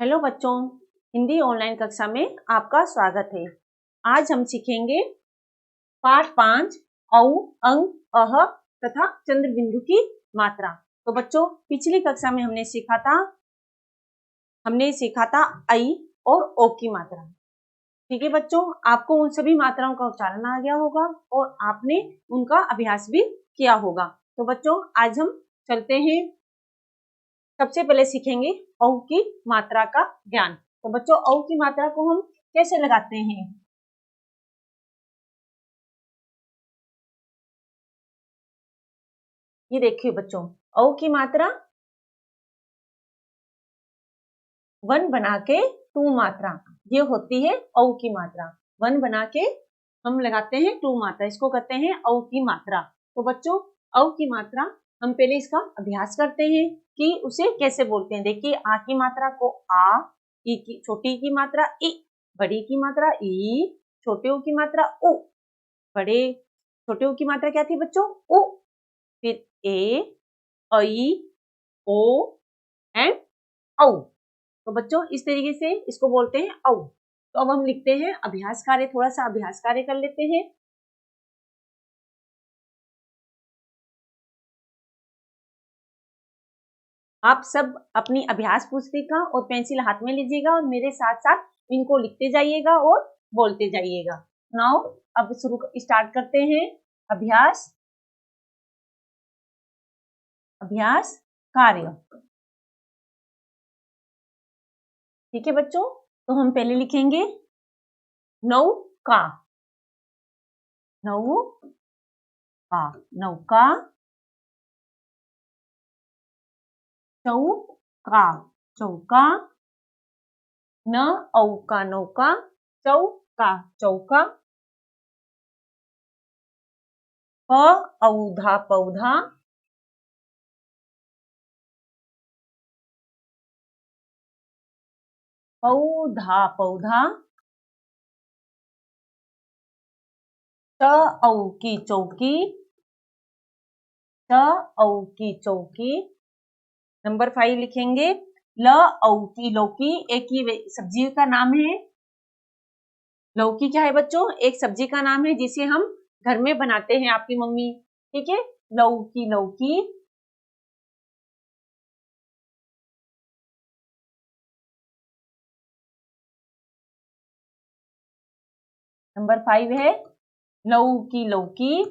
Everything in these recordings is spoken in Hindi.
हेलो बच्चों, हिंदी ऑनलाइन कक्षा में आपका स्वागत है। आज हम सीखेंगे पाठ 5 औ, अंग, अह तथा चंद्र बिंदु की मात्रा। तो बच्चों, पिछली कक्षा में हमने सीखा था ऐ और ओ की मात्रा। ठीक है बच्चों, आपको उन सभी मात्राओं का उच्चारण आ गया होगा और आपने उनका अभ्यास भी किया होगा। तो बच्चों, आज हम चलते हैं, सबसे पहले सीखेंगे औ की मात्रा का ज्ञान। तो बच्चों, औ की मात्रा को हम कैसे लगाते हैं? ये देखिए बच्चों, औ की मात्रा वन बना के टू मात्रा, ये होती है औ की मात्रा। वन बना के हम लगाते हैं टू मात्रा, इसको कहते हैं औ की मात्रा। तो बच्चों, औ की मात्रा हम पहले इसका अभ्यास करते हैं कि उसे कैसे बोलते हैं। देखिए, आ की मात्रा को आ, ई की छोटी की मात्रा ई, बड़ी की मात्रा ई, छोटे ऊ की मात्रा उ। बड़े छोटे ऊ की मात्रा क्या थी बच्चों? उ। फिर ए, ऐ, ओ एंड औ। तो बच्चों, इस तरीके से इसको बोलते हैं औ। तो अब हम लिखते हैं अभ्यास कार्य, थोड़ा सा अभ्यास कार्य कर लेते हैं। आप सब अपनी अभ्यास पुस्तिका और पेंसिल हाथ में लीजिएगा और मेरे साथ साथ इनको लिखते जाइएगा और बोलते जाइएगा। नाउ अब स्टार्ट करते हैं अभ्यास कार्य। ठीक है बच्चों, तो हम पहले लिखेंगे नौका, नौका, चौका, चौका, न औका नौका, चौका, चौका, औधा पौधा, पौधा पौधा, चौकी चौकी, चौकी चौकी। नंबर 5 लिखेंगे लौकी लौकी, एक ही सब्जी का नाम है। लौकी क्या है बच्चों? एक सब्जी का नाम है जिसे हम घर में बनाते हैं, आपकी मम्मी। ठीक है, लौकी लौकी। नंबर 5 है लौकी लौकी,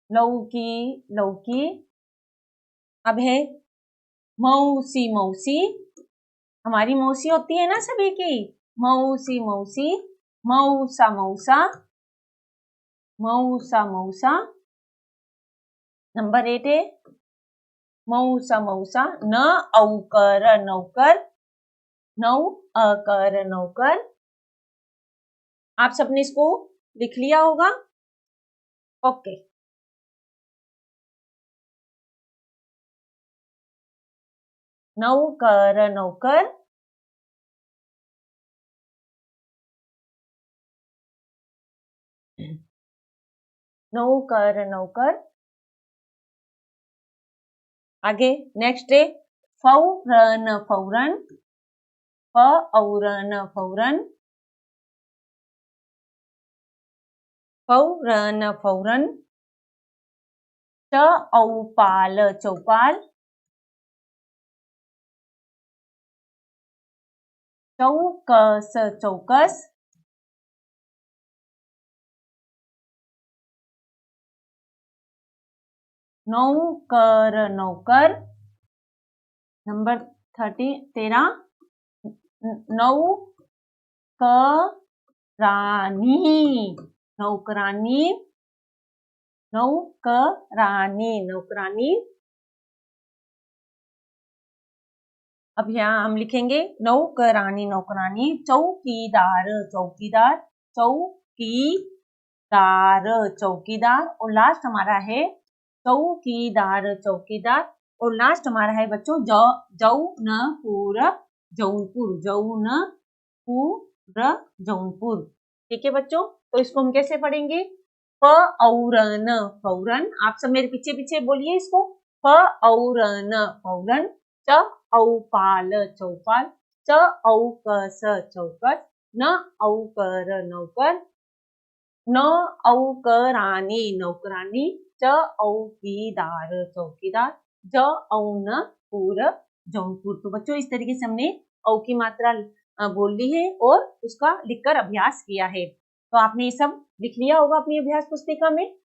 लौकी लौकी। अब है मौसी मौसी, हमारी मौसी होती है ना सभी की, मौसी मौसी, मौसा मौसा, मौसा मौसा। नंबर 8 है मौसा मौसा, न औकर नौकर, नौ अकर नौकर। आप सबने इसको लिख लिया होगा? ओके। नौकर नौकर, नौकर नौकर। आगे नेक्स्ट है फौरन फौरन, फौरन फौरन, फौरन फौरन। चौपाल चौपाल, चौकस चौकस, नौकर नौकर। नंबर 13 नौकरानी, नौकरानी, नौकरानी नौकरानी। अब यहाँ हम लिखेंगे नौकरानी नौकरानी, चौकीदार चौकीदार, चौकीदार चौकीदार। और लास्ट हमारा है चौकीदार चौकीदार। और लास्ट हमारा है बच्चों जौनपुर, जौनपुर, जौनपुर, जौनपुर। ठीक है बच्चों, तो इसको हम कैसे पढ़ेंगे? फौरन फौरन, आप सब मेरे पीछे पीछे बोलिए इसको, फौरन फौरन, च औपाल चौपाल, च औकस चौकस, न औकर नौकर, न औकरानी नौकरानी, च औकीदार चौकीदार, ज औन पूर जौनपुर। तो बच्चों इस तरीके से हमने औ की मात्रा बोल ली है और उसका लिखकर अभ्यास किया है। तो आपने ये सब लिख लिया होगा अपनी अभ्यास पुस्तिका में।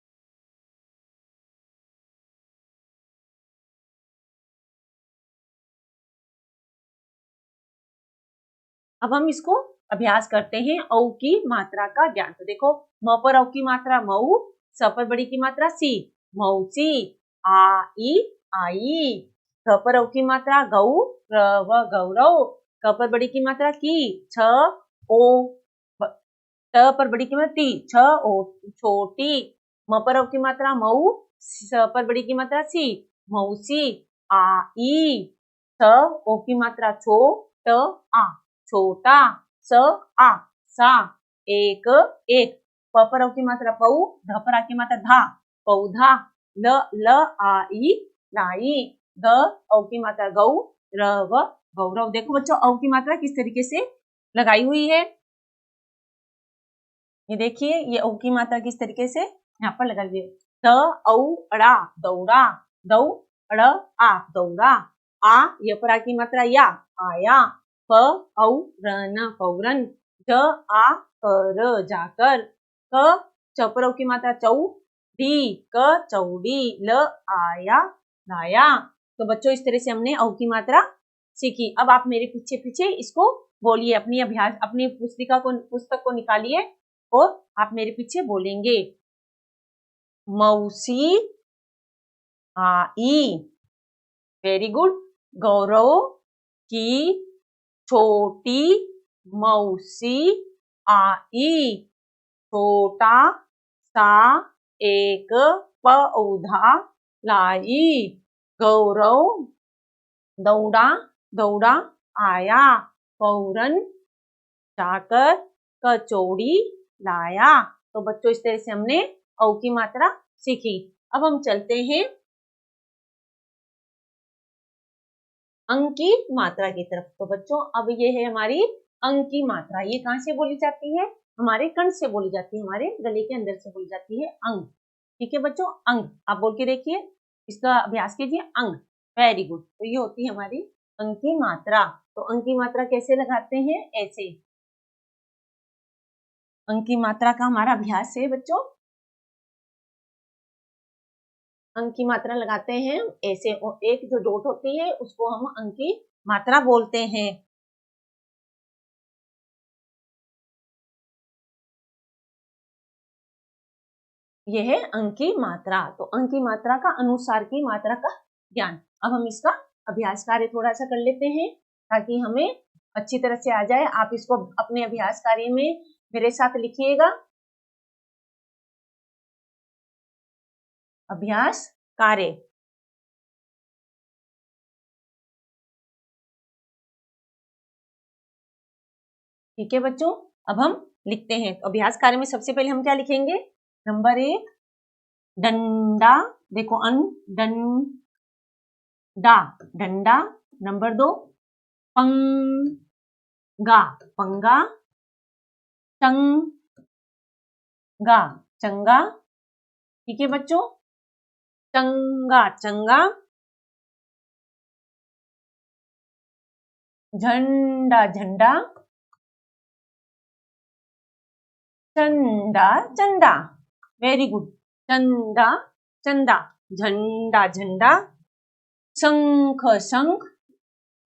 अब हम इसको अभ्यास करते हैं औ की मात्रा का ज्ञान। तो देखो म पर औ की मात्रा मऊ, स पर बड़ी की मात्रा सी, मौसी, आई आई, ग पर औ की मात्रा गौ, रव गौरव, क पर बड़ी की मात्रा की, छ ओ, ट पर बड़ी की मात्रा टी, छ ओ छोटी, म पर औ की मात्रा मऊ, स पर बड़ी की मात्रा सी, मौसी, आई, स ओ की मात्रा छो, ट आ छोटा, स आ सा, एक एक, प पर औ की मात्रा पौ, ध पर आ की मात्रा धा, पौधा, ल ल आई लाई, ग औ की मात्रा गौ, रव गौरव। देखो बच्चों औ की मात्रा किस तरीके से लगाई हुई है। ये देखिए ये औ की मात्रा किस तरीके से यहाँ पर लगा लीजिए। द औ अड़ा दौड़ा, दौ अड़ आ दौड़ा, आ य पर आ की मात्रा या आया, प औ रन पौरन, ज आ कर जाकर, क च पर औ की मात्रा चौ, डी क चौड़ी, ल आया लाया। तो बच्चों इस तरह से हमने औ की मात्रा सीखी। अब आप मेरे पीछे पीछे इसको बोलिए, अपनी अभ्यास अपनी पुस्तक को निकालिए और आप मेरे पीछे बोलेंगे। मौसी आई, वेरी गुड। गौरव की छोटी मौसी आई, छोटा सा एक पौधा लाई, गौरव दौड़ा दौड़ा आया, फौरन जाकर कचौड़ी लाया। तो बच्चों इस तरह से हमने औ की मात्रा सीखी। अब हम चलते हैं अंक की मात्रा की तरफ। तो बच्चों अब ये है हमारी अंक की मात्रा। ये कहाँ से बोली जाती है? हमारे कंठ से बोली जाती है, हमारे गले के अंदर से बोली जाती है अंग। ठीक है बच्चों, अंग आप बोल के देखिए, इसका अभ्यास कीजिए। अंग, वेरी गुड। तो ये होती है हमारी अंक की मात्रा। तो अंक की मात्रा कैसे लगाते हैं? ऐसे। अंक की मात्रा का हमारा अभ्यास है बच्चों। अंक की मात्रा लगाते हैं ऐसे, और एक जो डॉट होती है उसको हम अंक की मात्रा बोलते हैं। यह है अंक की मात्रा। तो अंक की मात्रा का अनुसार की मात्रा का ज्ञान। अब हम इसका अभ्यास कार्य थोड़ा सा कर लेते हैं ताकि हमें अच्छी तरह से आ जाए। आप इसको अपने अभ्यास कार्य में मेरे साथ लिखिएगा। अभ्यास कार्य। ठीक है बच्चों, अब हम लिखते हैं। अभ्यास कार्य में सबसे पहले हम क्या लिखेंगे? नंबर 1 डंडा, देखो अन डंडा डंडा। नंबर 2 पंगा पंगा, चंगा चंगा। ठीक है बच्चों, चंगा चंगा। झंडा झंडा, चंदा चंदा, वेरी गुड। चंदा चंदा, झंडा झंडा। शंख शंख,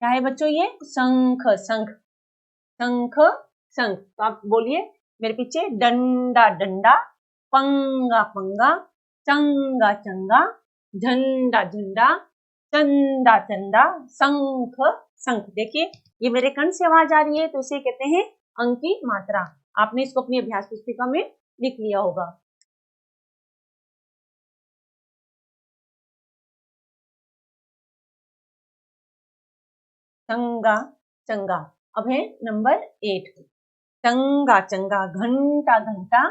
क्या है बच्चों? ये शंख शंख, शंख शंख। तो आप बोलिए मेरे पीछे। डंडा डंडा, पंगा पंगा, चंगा चंगा, झंडा झंडा, चंदा चंदा, शंख शंख। देखिए ये मेरे कंठ से आवाज आ रही है तो इसे कहते हैं अंक की मात्रा। आपने इसको अपनी अभ्यास पुस्तिका में लिख लिया होगा। चंगा चंगा। अब है नंबर 8 चंगा चंगा। घंटा घंटा,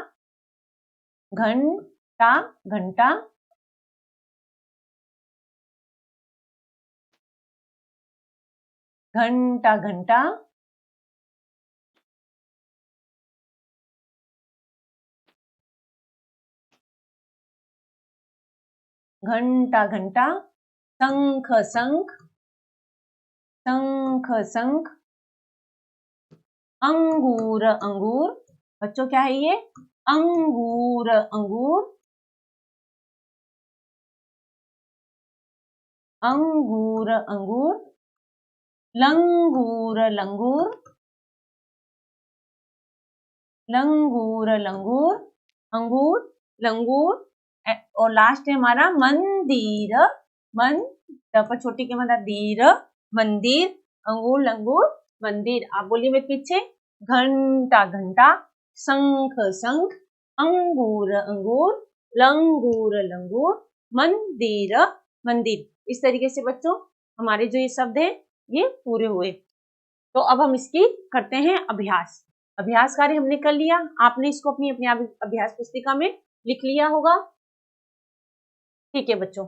घंटा घंटा, घंटा घंटा, घंटा घंटा, शंख शंख, शंख शंख, अंगूर अंगूर। बच्चों क्या है ये? अंगूर अंगूर, अंगूर अंगूर, लंगूर लंगूर, लंगूर लंगूर, अंगूर लंगूर, और लास्ट है हमारा मंदिर। मन पर छोटी के मतलब दीर, मंदिर, अंगूर लंगूर मंदिर। आप बोलिए मेरे पीछे, घंटा घंटा, शंख शंख, अंगूर अंगूर, लंगूर लंगूर, मंदिर मंदिर। इस तरीके से बच्चों हमारे जो ये शब्द है ये पूरे हुए। तो अब हम इसकी करते हैं अभ्यास। अभ्यास कार्य हमने कर लिया, आपने इसको अपनी अपनी अभ्यास पुस्तिका में लिख लिया होगा। ठीक है बच्चों,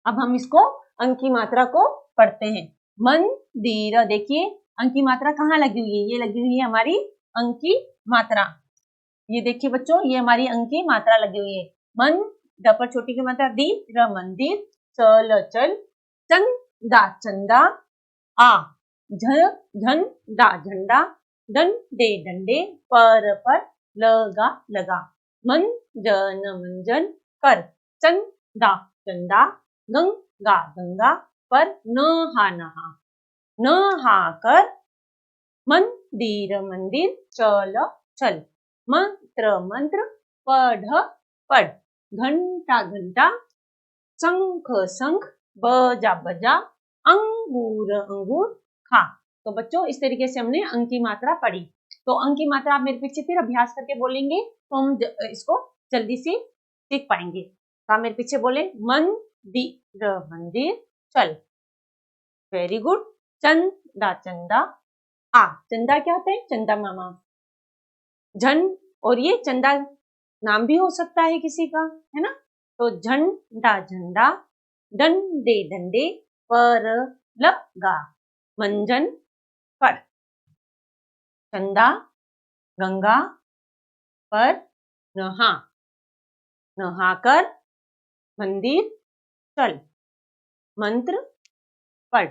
अब हम इसको अंक की मात्रा को पढ़ते हैं। मंदिर, देखिए अंक की मात्रा कहाँ लगी हुई है? ये लगी हुई है हमारी अंक की मात्रा। ये देखिए बच्चों, ये हमारी अंक की मात्रा लगी हुई है। मन पर छोटी की मात्रा दी, र मंदिर, चल चल, चंदा चंदा, आ झन दा झंडा, डंडे डंडे, पर लगा लगा, मंजन मंजन, कर चंदा चंदा, गंगा गंगा, पर नहा नहा, नहा कर, मंदिर मंदिर, चल चल, मंत्र मंत्र, पढ़ पढ़, घंटा घंटा, शंख शंख, बजा बजा, अंगूर अंगूर, खा। तो बच्चों इस तरीके से हमने अंक की मात्रा पढ़ी। तो अंक की मात्रा आप मेरे पीछे फिर अभ्यास करके बोलेंगे तो हम इसको जल्दी से सीख पाएंगे। तो आप मेरे पीछे बोले, मंदिर मंदिर, चल, वेरी गुड, चंदा चंदा, आ चंदा क्या होता है? चंदा मामा, झन, और ये चंदा नाम भी हो सकता है किसी का, है ना? तो झंडा झंडा, डंडे डंडे, पर लगा, मंजन कर, चंदा गंगा, पर नहा, नहाकर, मंदिर चल, मंत्र पढ़,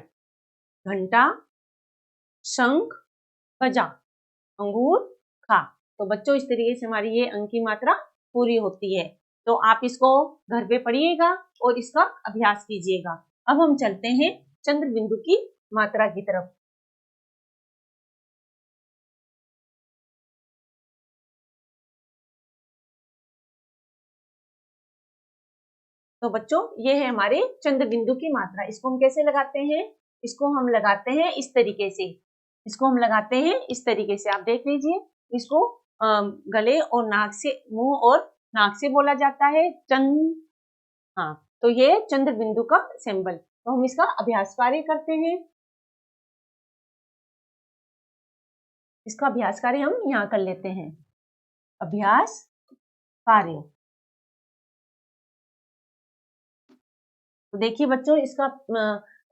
घंटा शंख बजा, अंगूर खा। तो बच्चों इस तरीके से हमारी ये अंक की मात्रा पूरी होती है। तो आप इसको घर पे पढ़िएगा और इसका अभ्यास कीजिएगा। अब हम चलते हैं चंद्र बिंदु की मात्रा की तरफ। तो बच्चों ये है हमारे चंद्र बिंदु की मात्रा। इसको हम कैसे लगाते हैं? इसको हम लगाते हैं इस तरीके से, इसको हम लगाते हैं इस तरीके से। आप देख लीजिए, इसको गले और नाक से, मुंह और नाक से बोला जाता है चंद। हाँ, तो ये चंद्र बिंदु का सिंबल। तो हम इसका अभ्यास कार्य करते हैं। इसका अभ्यास कार्य हम यहाँ कर लेते हैं। अभ्यास कार्य, तो देखिए बच्चों, इसका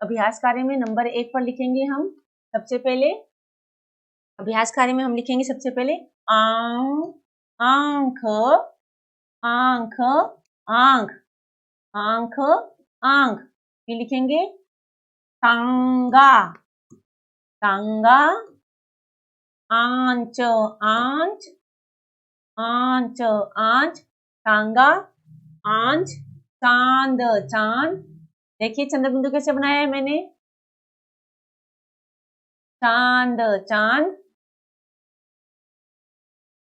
अभ्यास कार्य में नंबर 1 पर लिखेंगे हम सबसे पहले। अभ्यास कार्य में हम लिखेंगे सबसे पहले आंख, आंख, आंख, आंख, आंख। फिर लिखेंगे टांगा, टांगा, आंच, आंच, आंच, आंच, टांगा, आंच, चांद, चांद। देखिए चंद्र बिंदु कैसे बनाया है मैंने, चांद, चांद,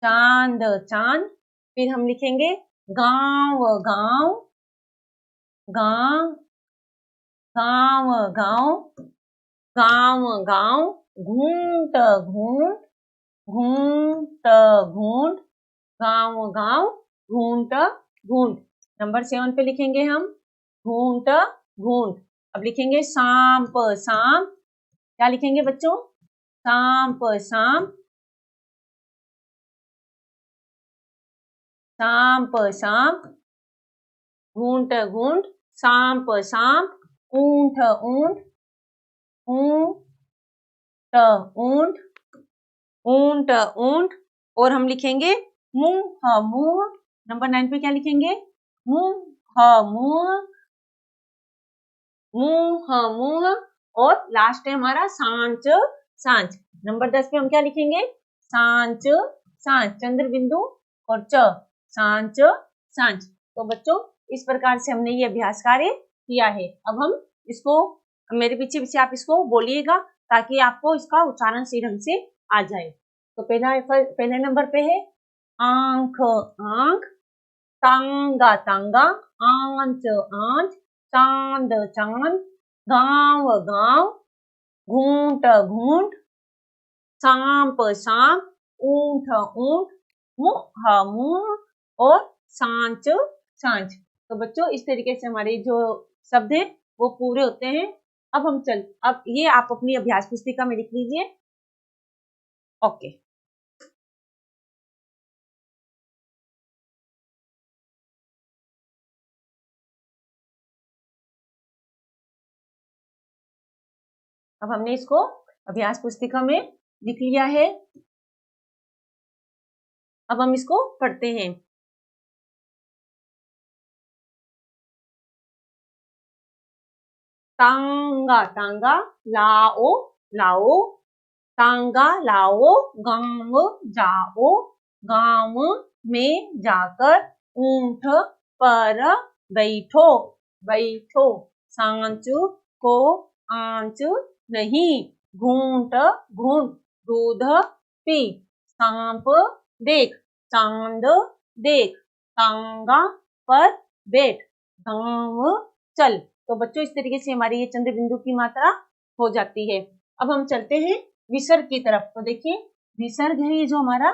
चांद, चांद। फिर हम लिखेंगे गांव, गांव, गांव, गांव, गांव, गांव, गांव, घूंट, घूंट, घूंट, घूंट, गांव, गांव, घूंट, घूंट। नंबर 7 पे लिखेंगे हम घूंट, घूंट। अब लिखेंगे सांप, सांप। क्या लिखेंगे बच्चों? सांप, सांप, सांप सांप, घूंट घूंट, सांप सांप, ऊंट ऊंट, ऊंट ऊंट, ऊंट ऊंट। और हम लिखेंगे मुंह मुंह। नंबर 9 पे क्या लिखेंगे? मुंह मुंह, मुंह मुंह। और लास्ट है हमारा सांच सांच। नंबर 10 पे हम क्या लिखेंगे? सांच सांच, चंद्र बिंदु और च, सांच सांच। तो बच्चों इस प्रकार से हमने ये अभ्यास कार्य किया है। अब हम इसको मेरे पीछे पीछे आप इसको बोलिएगा ताकि आपको इसका उच्चारण सही ढंग से आ जाए। तो पहले नंबर पे है आंख आंख, तांगा तांगा, आंच आंच, चांद चांद, गांव गांव, घूंट घूंट, सांप सांप, ऊंट ऊंट, मुंह मुंह और सांच सांच। तो बच्चों इस तरीके से हमारे जो शब्द हैं वो पूरे होते हैं। अब ये आप अपनी अभ्यास पुस्तिका में लिख लीजिए। ओके। अब हमने इसको अभ्यास पुस्तिका में लिख लिया है। अब हम इसको पढ़ते हैं। तांगा तांगा, लाओ लाओ, तांगा लाओ, गांव जाओ, गांव में जाकर ऊंट पर बैठो बैठो, सांच को आंच नहीं, घूंट घूंट, दूध पी, सांप देख, चांद देख, तांगा पर बैठ, गांव चल। तो बच्चों इस तरीके से हमारी ये चंद्र बिंदु की मात्रा हो जाती है। अब हम चलते हैं विसर्ग की तरफ। तो देखिए विसर्ग है ये जो हमारा,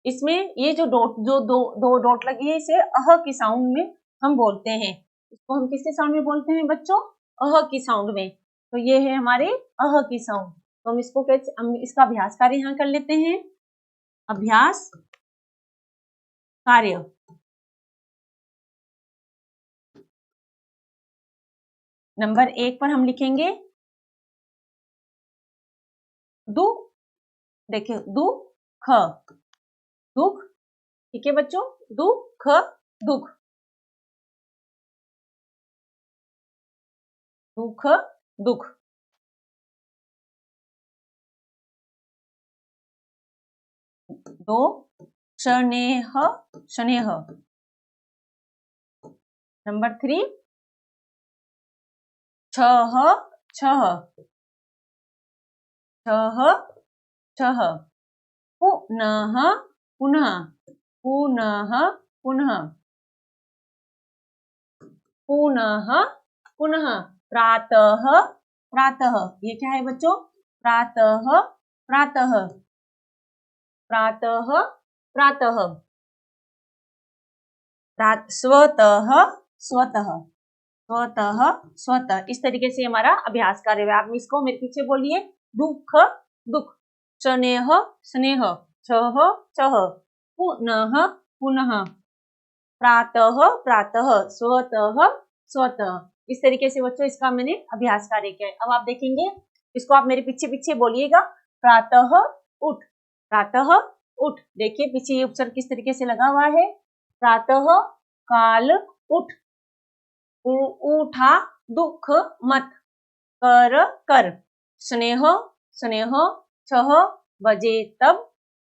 इसमें ये जो दो डॉट लगी है इसे अह की साउंड में हम बोलते हैं। इसको हम किसके साउंड में बोलते हैं बच्चों? अह की साउंड में। तो ये है हमारे अह की साउंड। तो हम इसको कैसे, हम इसका अभ्यास कार्य यहाँ कर लेते हैं। अभ्यास कार्य। नंबर 1 पर हम लिखेंगे दु। देखिए दुख दुख, ठीक है बच्चों, दुख दुख, दुख दुख। दो स्नेह स्नेह। नंबर 3 छह छह छह छह, पुनः पुनः पुनः पुनः पुनः पुनः, प्रातः प्रातः। ये क्या है बच्चों? प्रातः प्रातः प्रातः प्रातः, स्वतः स्वतः स्वतः स्वतः। इस तरीके से हमारा अभ्यास कार्य है। आप इसको मेरे पीछे बोलिए। दुख दुख, स्नेह स्नेह, छह छह, पुनः पुनः, प्रातः प्रातः, स्वतः स्वतः। इस तरीके से बच्चों इसका मैंने अभ्यास कार्य किया है। अब आप देखेंगे इसको, आप मेरे पीछे पीछे बोलिएगा। प्रातः उठ, प्रातः उठ। देखिए पीछे ये उपसर्ग किस तरीके से लगा हुआ है। प्रातः काल उठ, उठा दुख मत, कर कर, स्नेह स्नेह, 6 बजे तब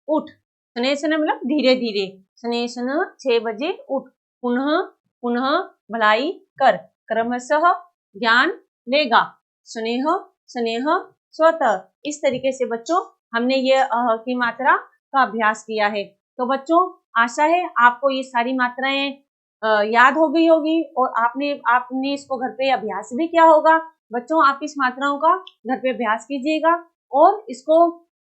उठ, स्नेह स्नेह मतलब धीरे धीरे, स्नेह स्नेह 6 बजे उठ, पुनः पुनः भलाई कर, क्रमशः ज्ञान लेगा, स्नेह स्नेह स्वतः। इस तरीके से बच्चों हमने ये अह की मात्रा का अभ्यास किया है। तो बच्चों आशा है आपको ये सारी मात्राएं याद हो गई होगी और आपने इसको घर पे अभ्यास भी किया होगा। बच्चों आप इस मात्राओं का घर पे अभ्यास कीजिएगा और इसको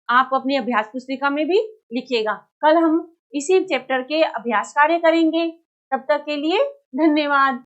आप अपनी अभ्यास पुस्तिका में भी लिखिएगा। कल हम इसी चैप्टर के अभ्यास कार्य करेंगे। तब तक के लिए धन्यवाद।